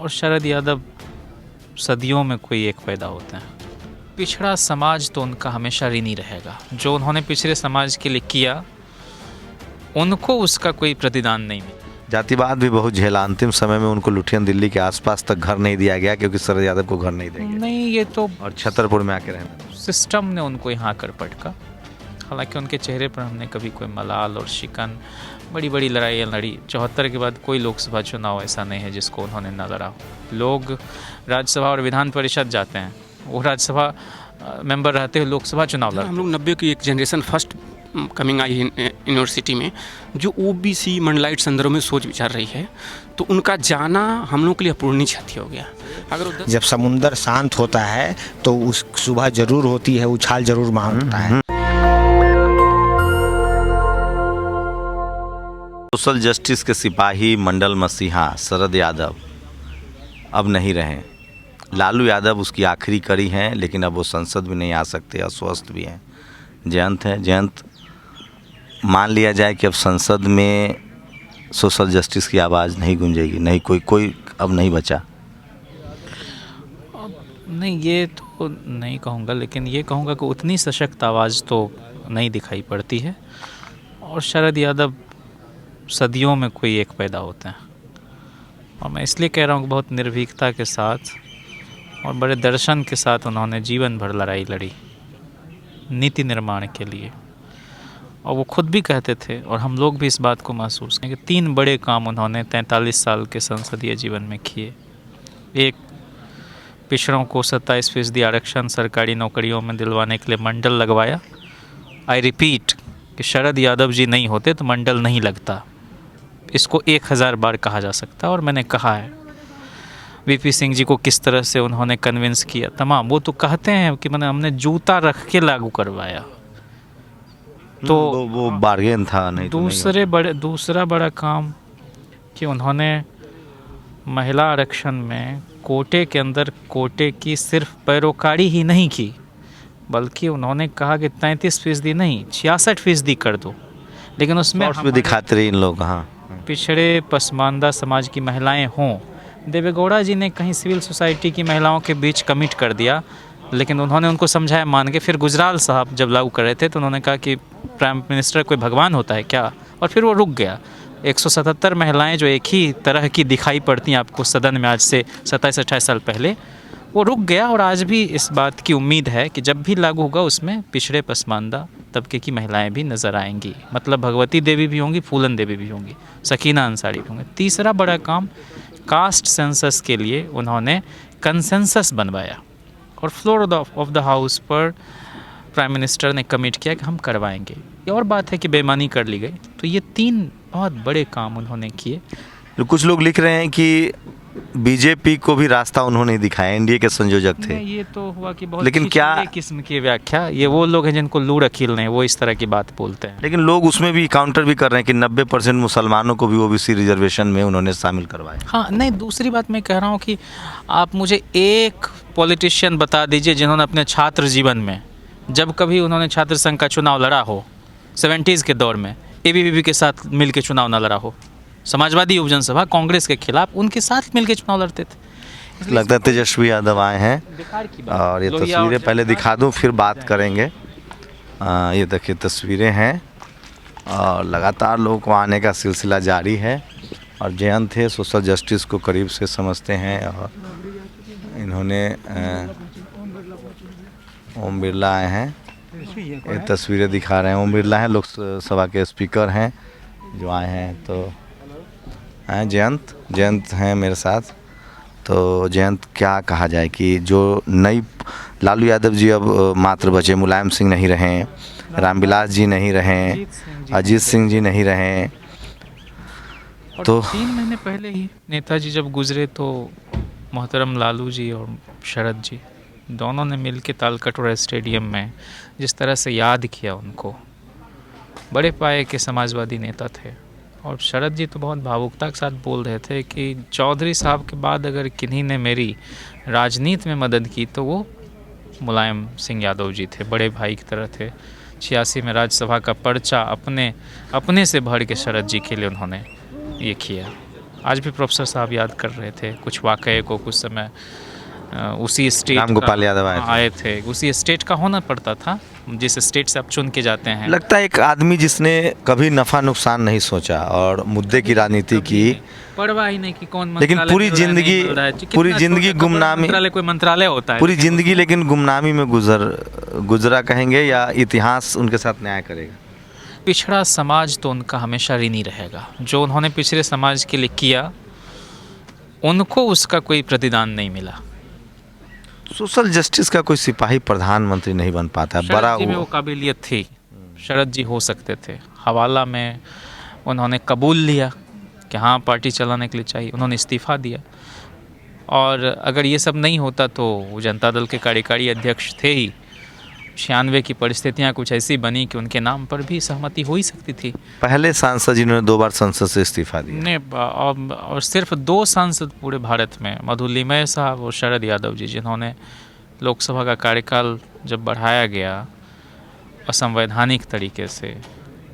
और शरद यादव सदियों में कोई एक पैदा होते हैं। पिछड़ा समाज तो उनका हमेशा ऋणी रहेगा। जो उन्होंने पिछड़े समाज के लिए किया उनको उसका कोई प्रतिदान नहीं मिला। जातिवाद भी बहुत झेला। अंतिम समय में उनको लुधियाना दिल्ली के आसपास तक घर नहीं दिया गया क्योंकि शरद यादव को घर नहीं देंगे। नहीं, ये तो और छतरपुर में आके रहना। सिस्टम ने उनको यहाँ कर पटका। हालांकि उनके चेहरे पर हमने कभी कोई मलाल और शिकन, बड़ी बड़ी लड़ाइयाँ लड़ी। 74 के बाद कोई लोकसभा चुनाव ऐसा नहीं है जिसको उन्होंने न लड़ा हो। लोग राज्यसभा और विधान परिषद जाते हैं, वो राज्यसभा मेंबर रहते हुए लोकसभा चुनाव लड़ते। हम लोग 90 की एक generation first coming I university में, जो ओबीसी मंडलाइट संदर्भ में सोच विचार रही है, तो उनका जाना हम लोग के लिए अपूर्णीय क्षति हो गया। अगर जब समुंदर शांत होता है तो उस सुबह जरूर होती है, उछाल जरूर मारता है। सोशल जस्टिस के सिपाही मंडल मसीहा शरद यादव अब नहीं रहे। लालू यादव उसकी आखिरी कड़ी हैं, लेकिन अब वो संसद भी नहीं आ सकते, अस्वस्थ भी हैं। जयंत है, जयंत मान लिया जाए कि अब संसद में सोशल जस्टिस की आवाज़ नहीं गूंजेगी, नहीं कोई अब नहीं बचा। नहीं, ये तो नहीं कहूँगा, लेकिन ये कहूँगा कि उतनी सशक्त आवाज़ तो नहीं दिखाई पड़ती है। और शरद यादव सदियों में कोई एक पैदा होते हैं। और मैं इसलिए कह रहा हूँ कि बहुत निर्भीकता के साथ और बड़े दर्शन के साथ उन्होंने जीवन भर लड़ाई लड़ी नीति निर्माण के लिए। और वो खुद भी कहते थे, और हम लोग भी इस बात को महसूस करें कि 3 बड़े काम उन्होंने 43 साल के संसदीय जीवन में किए। एक, पिछड़ों को 27% आरक्षण सरकारी नौकरियों में दिलवाने के लिए मंडल लगवाया। आई रिपीट कि शरद यादव जी नहीं होते तो मंडल नहीं लगता। इसको 1000 बार कहा जा सकता, और मैंने कहा है। वीपी सिंह जी को किस तरह से उन्होंने कन्विंस किया, तमाम वो तो कहते हैं कि मैंने हमने जूता रख के लागू करवाया। तो वो बार्गेन था, नहीं तो दूसरा बड़ा काम कि उन्होंने महिला आरक्षण में कोटे के अंदर कोटे की सिर्फ पैरोकारी ही नहीं की, बल्कि उन्होंने कहा कि 33% नहीं 66% कर दो। लेकिन उसमें भी दिखाते रहे इन लोग। हाँ, पिछड़े पसमानदा समाज की महिलाएं हों। देवेगौड़ा जी ने कहीं सिविल सोसाइटी की महिलाओं के बीच कमिट कर दिया, लेकिन उन्होंने उनको समझाया मान के। फिर गुजराल साहब जब लागू कर रहे थे तो उन्होंने कहा कि प्राइम मिनिस्टर कोई भगवान होता है क्या, और फिर वो रुक गया। 177 महिलाएं जो एक ही तरह की दिखाई पड़ती हैं आपको सदन में आज से 27-28 साल पहले, वो रुक गया। और आज भी इस बात की उम्मीद है कि जब भी लागू होगा उसमें पिछड़े पसमानदा तबके की महिलाएं भी नज़र आएंगी। मतलब भगवती देवी भी होंगी, फूलन देवी भी होंगी, सकीना अंसारी भी होंगे। तीसरा बड़ा काम, कास्ट सेंसस के लिए उन्होंने कंसेंसस बनवाया, और फ्लोर ऑफ द हाउस पर प्राइम मिनिस्टर ने कमिट किया कि हम करवाएंगे। ये और बात है कि बेईमानी कर ली गई। तो ये 3 बहुत बड़े काम उन्होंने किए। तो कुछ लोग लिख रहे हैं कि बीजेपी को भी रास्ता उन्होंने दिखाया, एनडीए के संयोजक थे। ये तो हुआ कि बहुत लेकिन क्या किस्म की व्याख्या, ये वो लोग हैं जिनको लूड़ अकील नहीं, वो इस तरह की बात बोलते हैं। लेकिन लोग उसमें भी काउंटर भी कर रहे हैं कि 90% मुसलमानों को भी ओबीसी रिजर्वेशन में उन्होंने शामिल करवाया। हाँ, नहीं, दूसरी बात मैं कह रहा हूँ कि आप मुझे एक पॉलिटिशियन बता दीजिए जिन्होंने अपने छात्र जीवन में, जब कभी उन्होंने छात्र संघ का चुनाव लड़ा हो 70s के दौर में, एबीवीपी के साथ मिल के चुनाव ना लड़ा हो। समाजवादी युवजन सभा कांग्रेस के खिलाफ उनके साथ मिलकर चुनाव लड़ते थे। लगता है तेजस्वी यादव आए हैं। और ये तस्वीरें पहले दिखा दूं, फिर बात करेंगे। ये देखिए तस्वीरें हैं, और लगातार लोगों को आने का सिलसिला जारी है। और जयंत थे, सोशल जस्टिस को करीब से समझते हैं, और इन्होंने ओम बिरला आए हैं। ये तस्वीरें दिखा रहे हैं, ओम बिरला हैं, लोकसभा के स्पीकर हैं जो आए हैं। तो हैं जयंत हैं मेरे साथ। तो जयंत, क्या कहा जाए कि जो नई लालू यादव जी अब मात्र बचे, मुलायम सिंह नहीं रहे, रामविलास जी नहीं रहे, अजीत सिंह जी नहीं रहे। तो 3 महीने पहले ही नेताजी जब गुजरे तो मोहतरम लालू जी और शरद जी दोनों ने मिल के तालकटोरा स्टेडियम में जिस तरह से याद किया उनको। बड़े पाए के समाजवादी नेता थे, और शरद जी तो बहुत भावुकता के साथ बोल रहे थे कि चौधरी साहब के बाद अगर किन्हीं ने मेरी राजनीति में मदद की तो वो मुलायम सिंह यादव जी थे। बड़े भाई की तरह थे। 86 में राज्यसभा का पर्चा अपने से भर के शरद जी के लिए उन्होंने ये किया। आज भी प्रोफेसर साहब याद कर रहे थे कुछ वाक़ये को, कुछ समय उसी स्टेट राम गोपाल यादव आए थे, उसी स्टेट का होना पड़ता था जिस स्टेट से आप चुन के जाते हैं। लगता है एक आदमी जिसने कभी नफ़ा नुकसान नहीं सोचा और मुद्दे की राजनीति की, परवाह ही नहीं कि कौन लेकिन मंत्रालय पूरी मिल रहा है, नहीं जिंदगी मिल रहा है। पूरी कितना जिंदगी छोटा सा गुमनामी, मंत्रालय, कोई मंत्रालय होता है पूरी जिंदगी लेकिन गुमनामी में गुजरा कहेंगे, या इतिहास उनके साथ न्याय करेगा? पिछड़ा समाज तो उनका हमेशा ऋणी रहेगा। जो उन्होंने पिछड़े समाज के लिए किया उनको उसका कोई प्रतिदान नहीं मिला। सोशल जस्टिस का कोई सिपाही प्रधानमंत्री नहीं बन पाता, बड़ा शरद जी में वो काबिलियत थी, शरद जी हो सकते थे। हवाला में उन्होंने कबूल लिया कि हाँ पार्टी चलाने के लिए चाहिए, उन्होंने इस्तीफ़ा दिया। और अगर ये सब नहीं होता तो वो जनता दल के कार्यकारी अध्यक्ष थे ही। 96 की परिस्थितियाँ कुछ ऐसी बनी कि उनके नाम पर भी सहमति हो ही सकती थी। पहले सांसद जिन्होंने 2 बार संसद से इस्तीफा दिया। ने और सिर्फ 2 सांसद पूरे भारत में, मधुलिमय साहब और शरद यादव जी, जिन्होंने लोकसभा का कार्यकाल जब बढ़ाया गया असंवैधानिक तरीके से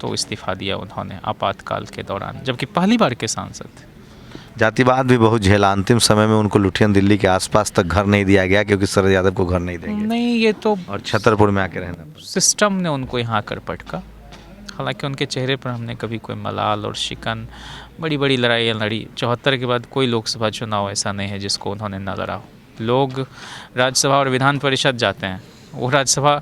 तो इस्तीफ़ा दिया उन्होंने आपातकाल के दौरान, जबकि पहली बार के सांसद थे। जातिवाद भी बहुत झेला, अंतिम समय में उनको लुधियाना दिल्ली के आसपास तक घर नहीं दिया गया क्योंकि शरद यादव को घर नहीं देंगे, नहीं, ये तो और छतरपुर में आके रहना। सिस्टम ने उनको यहाँ कर पटका। हालांकि उनके चेहरे पर हमने कभी कोई मलाल और शिकन, बड़ी बड़ी लड़ाइयाँ लड़ी। 74 के बाद कोई लोकसभा चुनाव ऐसा नहीं है जिसको उन्होंने न लड़ा हो। लोग राज्यसभा और विधान परिषद जाते हैं, वो राज्यसभा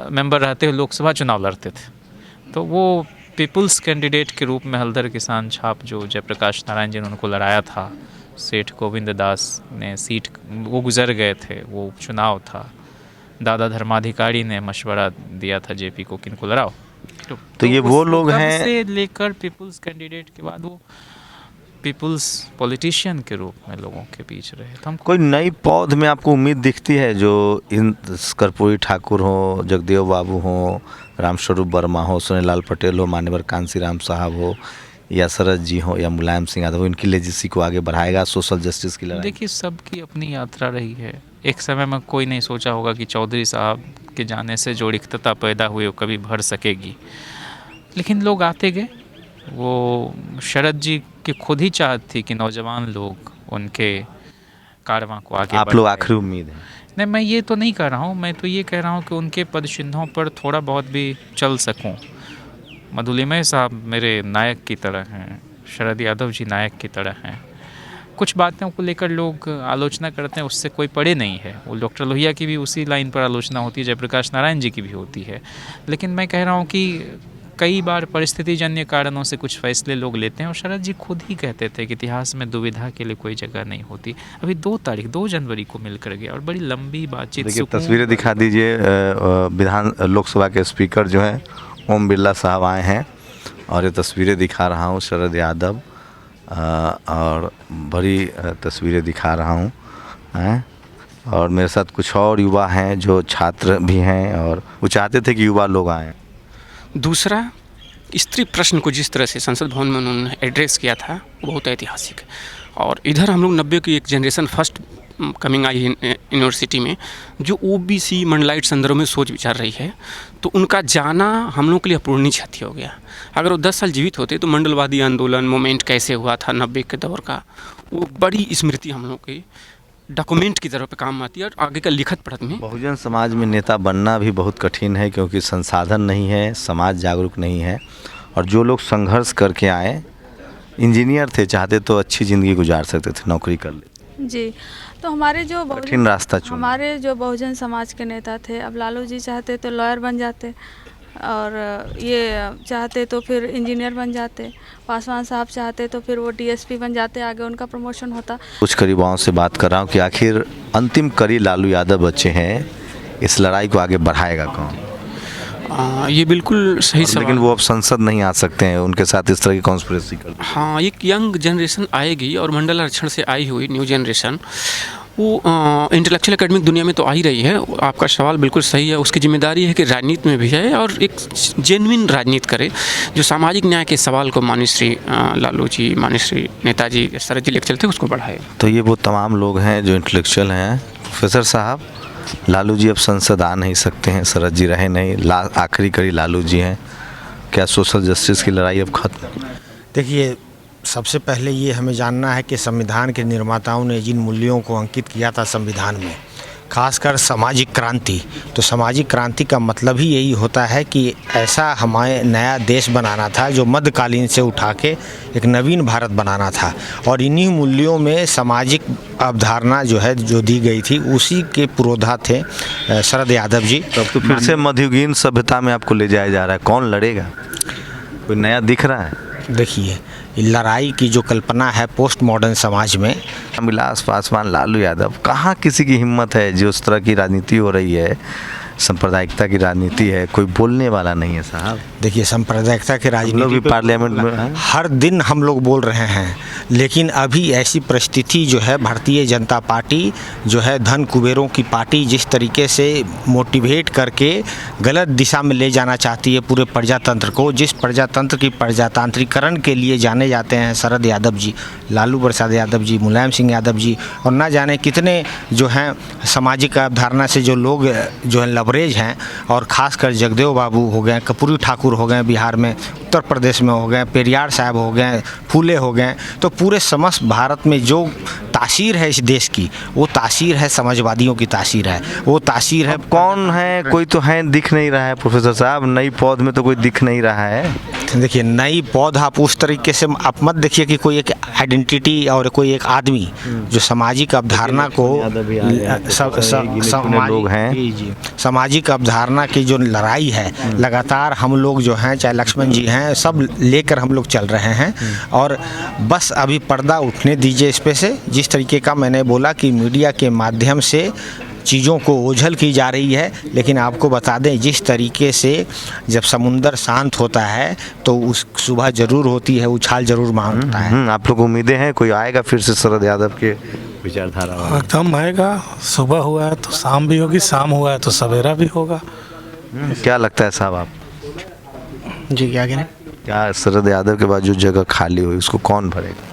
मेंबर रहते हुए लोकसभा चुनाव लड़ते थे। तो वो पीपल्स कैंडिडेट के रूप में हल्दर किसान छाप जो जयप्रकाश नारायण जी ने उनको लड़ाया था, सेठ गोविंद दास ने सीट, वो गुजर गए थे, वो चुनाव था। दादा धर्माधिकारी ने मशवरा दिया था जेपी को कि इनको लड़ाओ। तो ये वो लोग हैं से लेकर पीपल्स कैंडिडेट के बाद वो पीपल्स पॉलिटिशियन के रूप में लोगों के बीच रहे। तो हम कोई नई पौध में आपको उम्मीद दिखती है, जो इन कर्पूरी ठाकुर हो, जगदेव बाबू हो, रामस्वरूप वर्मा हो, सोनेलाल पटेल हो, मान्यवर कांसी राम साहब हो, या शरद जी हो, या मुलायम सिंह यादव हो, इनकी लेजेसी को आगे बढ़ाएगा सोशल जस्टिस की लड़ाई? देखिए, सबकी अपनी यात्रा रही है। एक समय में कोई नहीं सोचा होगा कि चौधरी साहब के जाने से जो रिक्तता पैदा हुई वो कभी भर सकेगी, लेकिन लोग आते गए। वो शरद जी की खुद ही चाहत थी कि नौजवान लोग उनके कारवां को आगे आप लोग आखिरी उम्मीद है? नहीं, मैं ये तो नहीं कह रहा हूँ, मैं तो ये कह रहा हूँ कि उनके पदचिन्हों पर थोड़ा बहुत भी चल सकूँ। मधुलिमय साहब मेरे नायक की तरह हैं, शरद यादव जी नायक की तरह हैं। कुछ बातों को लेकर लोग आलोचना करते हैं, उससे कोई पड़े नहीं है। वो डॉक्टर लोहिया की भी उसी लाइन पर आलोचना होती है, जयप्रकाश नारायण जी की भी होती है। लेकिन मैं कह रहा हूँ कि कई बार परिस्थितिजन्य कारणों से कुछ फैसले लोग लेते हैं, और शरद जी खुद ही कहते थे कि इतिहास में दुविधा के लिए कोई जगह नहीं होती। अभी 2 जनवरी को मिलकर गया और बड़ी लंबी बातचीत। देखिए, तस्वीरें दिखा दीजिए। लोकसभा के स्पीकर जो हैं ओम बिरला साहब आए हैं, और ये तस्वीरें दिखा रहा हूँ शरद यादव, और बड़ी तस्वीरें दिखा रहा हूँ हैं। और मेरे साथ कुछ और युवा हैं जो छात्र भी हैं, और वो चाहते थे कि युवा लोग आएँ। दूसरा, स्त्री प्रश्न को जिस तरह से संसद भवन में उन्होंने एड्रेस किया था वो बहुत ऐतिहासिक है। और इधर हम लोग 90 की एक generation first coming I university में, जो ओबीसी मंडलाइट संदर्भ में सोच विचार रही है, तो उनका जाना हम लोग के लिए अपूरणीय क्षति हो गया। अगर वो 10 साल जीवित होते तो मंडलवादी आंदोलन मूवमेंट कैसे हुआ था 90 के दौर का, वो बड़ी स्मृति हम लोग की डॉक्यूमेंट की तरह पे काम आती है, और आगे का लिखत पढ़त में। बहुजन समाज में नेता बनना भी बहुत कठिन है, क्योंकि संसाधन नहीं है, समाज जागरूक नहीं है। और जो लोग संघर्ष करके आए, इंजीनियर थे, चाहते तो अच्छी ज़िंदगी गुजार सकते थे, नौकरी कर ले जी। तो हमारे जो कठिन रास्ता चुना। हमारे जो बहुजन समाज के नेता थे, अब लालू जी चाहते तो लॉयर बन जाते, और ये चाहते तो फिर इंजीनियर बन जाते। पासवान साहब चाहते तो फिर वो डीएसपी बन जाते, आगे उनका प्रमोशन होता। कुछ करीबाओं से बात कर रहा हूँ कि आखिर अंतिम कड़ी लालू यादव बच्चे हैं, इस लड़ाई को आगे बढ़ाएगा कौन? ये बिल्कुल सही सवाल। लेकिन वो अब संसद नहीं आ सकते हैं, उनके साथ इस तरह की कॉन्स्पिरेसी कर। हाँ, एक यंग जनरेशन आएगी, और मंडल आरक्षण से आई हुई न्यू जनरेशन, वो इंटेलेक्चुअल एकेडमिक दुनिया में तो आ ही रही है। आपका सवाल बिल्कुल सही है। उसकी जिम्मेदारी है कि राजनीति में भी है, और एक जेन्युइन राजनीति करे, जो सामाजिक न्याय के सवाल को माननीय लालू जी, माननीय नेताजी शरद जी लेकर चलते उसको बढ़ाए। तो ये वो तमाम लोग हैं जो इंटेलेक्चुअल हैं। प्रोफेसर साहब, लालू जी अब संसद आ नहीं सकते हैं, शरद जी रहे नहीं, आखिरी कड़ी लालू जी हैं, क्या सोशल जस्टिस की लड़ाई अब खत्म? देखिए, सबसे पहले ये हमें जानना है कि संविधान के निर्माताओं ने जिन मूल्यों को अंकित किया था संविधान में, खासकर सामाजिक क्रांति, तो सामाजिक क्रांति का मतलब ही यही होता है कि ऐसा हमारे नया देश बनाना था जो मध्यकालीन से उठा के एक नवीन भारत बनाना था। और इन्हीं मूल्यों में सामाजिक अवधारणा जो है जो दी गई थी, उसी के पुरोधा थे शरद यादव जी। तब तो फिर से मध्ययुगीन सभ्यता में आपको ले जाया जा रहा है। कौन लड़ेगा? कोई नया दिख रहा है? देखिए, लड़ाई की जो कल्पना है पोस्ट मॉडर्न समाज में, विलास पासवान, लालू यादव, कहाँ किसी की हिम्मत है? जो उस तरह की राजनीति हो रही है, सांप्रदायिकता की राजनीति है, कोई बोलने वाला नहीं है साहब। देखिए, सांप्रदायिकता की हम लोग राजनीति भी पे पार्लियामेंट में हर दिन हम लोग बोल रहे हैं, लेकिन अभी ऐसी परिस्थिति जो है, भारतीय जनता पार्टी जो है धन कुबेरों की पार्टी जिस तरीके से मोटिवेट करके गलत दिशा में ले जाना चाहती है पूरे प्रजातंत्र को, जिस प्रजातंत्र की प्रजातांत्रिकरण के लिए जाने जाते हैं शरद यादव जी, लालू प्रसाद यादव जी, मुलायम सिंह यादव जी, और ना जाने कितने जो हैं सामाजिक अवधारणा से जो लोग जो है लबरेज हैं, और ख़ासकर जगदेव बाबू हो गए, कर्पूरी ठाकुर हो गए बिहार में, उत्तर प्रदेश में हो गए, पेरियार साहब हो गए, फूले हो गए, तो पूरे समस्त भारत में जो तासीर है इस देश की, वो तासीर है समाजवादियों की तासीर है, वो तासीर है। कौन है? कोई तो है, दिख नहीं रहा है प्रोफेसर साहब। नई पौध में तो कोई दिख नहीं रहा है। देखिए, नई पौध आप उस तरीके से आप मत देखिए कि कोई एक आइडेंटिटी और कोई एक आदमी जो सामाजिक अवधारणा को लोग हैं जी सामाजिक अवधारणा की जो लड़ाई है, लगातार हम लोग जो हैं, चाहे लक्ष्मण जी हैं, सब लेकर हम लोग चल रहे हैं। और बस अभी पर्दा उठने दीजिए इस पे से। जिस तरीके का मैंने बोला कि मीडिया के माध्यम से चीज़ों को ओझल की जा रही है, लेकिन आपको बता दें जिस तरीके से जब समुंदर शांत होता है तो उस सुबह ज़रूर होती है, उछाल ज़रूर मांगता है। आप लोग उम्मीदें हैं कोई आएगा फिर से शरद यादव के विचारधारा वाला? एकदम आएगा। सुबह हुआ है तो शाम भी होगी, शाम हुआ है तो सवेरा भी होगा। क्या लगता है साहब आप? जी क्या कह रहे हैं? क्या शरद यादव के बाद जो जगह खाली हुई उसको कौन भरेगा?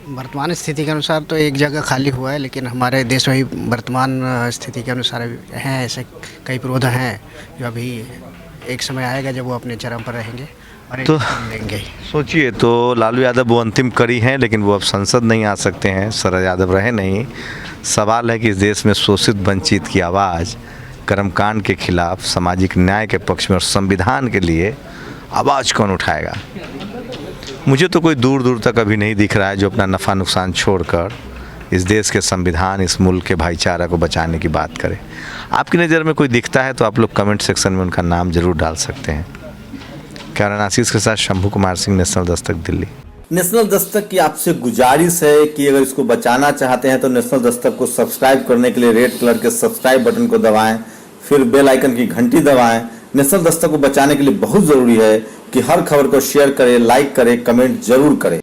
वर्तमान स्थिति के अनुसार तो एक जगह खाली हुआ है, लेकिन हमारे देश में वर्तमान स्थिति के अनुसार हैं ऐसे कई पुरोधा हैं जो अभी एक समय आएगा जब वो अपने चरम पर रहेंगे और तो लेंगे। सोचिए, तो लालू यादव वो अंतिम कड़ी हैं, लेकिन वो अब संसद नहीं आ सकते हैं। शरद यादव रहे नहीं। सवाल है कि इस देश में शोषित वंचित की आवाज़, कर्मकांड के खिलाफ, सामाजिक न्याय के पक्ष में और संविधान के लिए आवाज़ कौन उठाएगा? मुझे तो कोई दूर दूर तक अभी नहीं दिख रहा है जो अपना नफ़ा नुकसान छोड़कर इस देश के संविधान, इस मुल्क के भाईचारा को बचाने की बात करे। आपकी नज़र में कोई दिखता है तो आप लोग कमेंट सेक्शन में उनका नाम जरूर डाल सकते हैं। कैमरा आशीष के साथ शंभू कुमार सिंह, नेशनल दस्तक, दिल्ली। नेशनल दस्तक की आपसे गुजारिश है कि अगर इसको बचाना चाहते हैं तो नेशनल दस्तक को सब्सक्राइब करने के लिए रेड कलर के सब्सक्राइब बटन को दबाएं, फिर बेल आइकन की घंटी दबाएं। नेशनल दस्तक को बचाने के लिए बहुत जरूरी है कि हर खबर को शेयर करें, लाइक करें, कमेंट जरूर करें।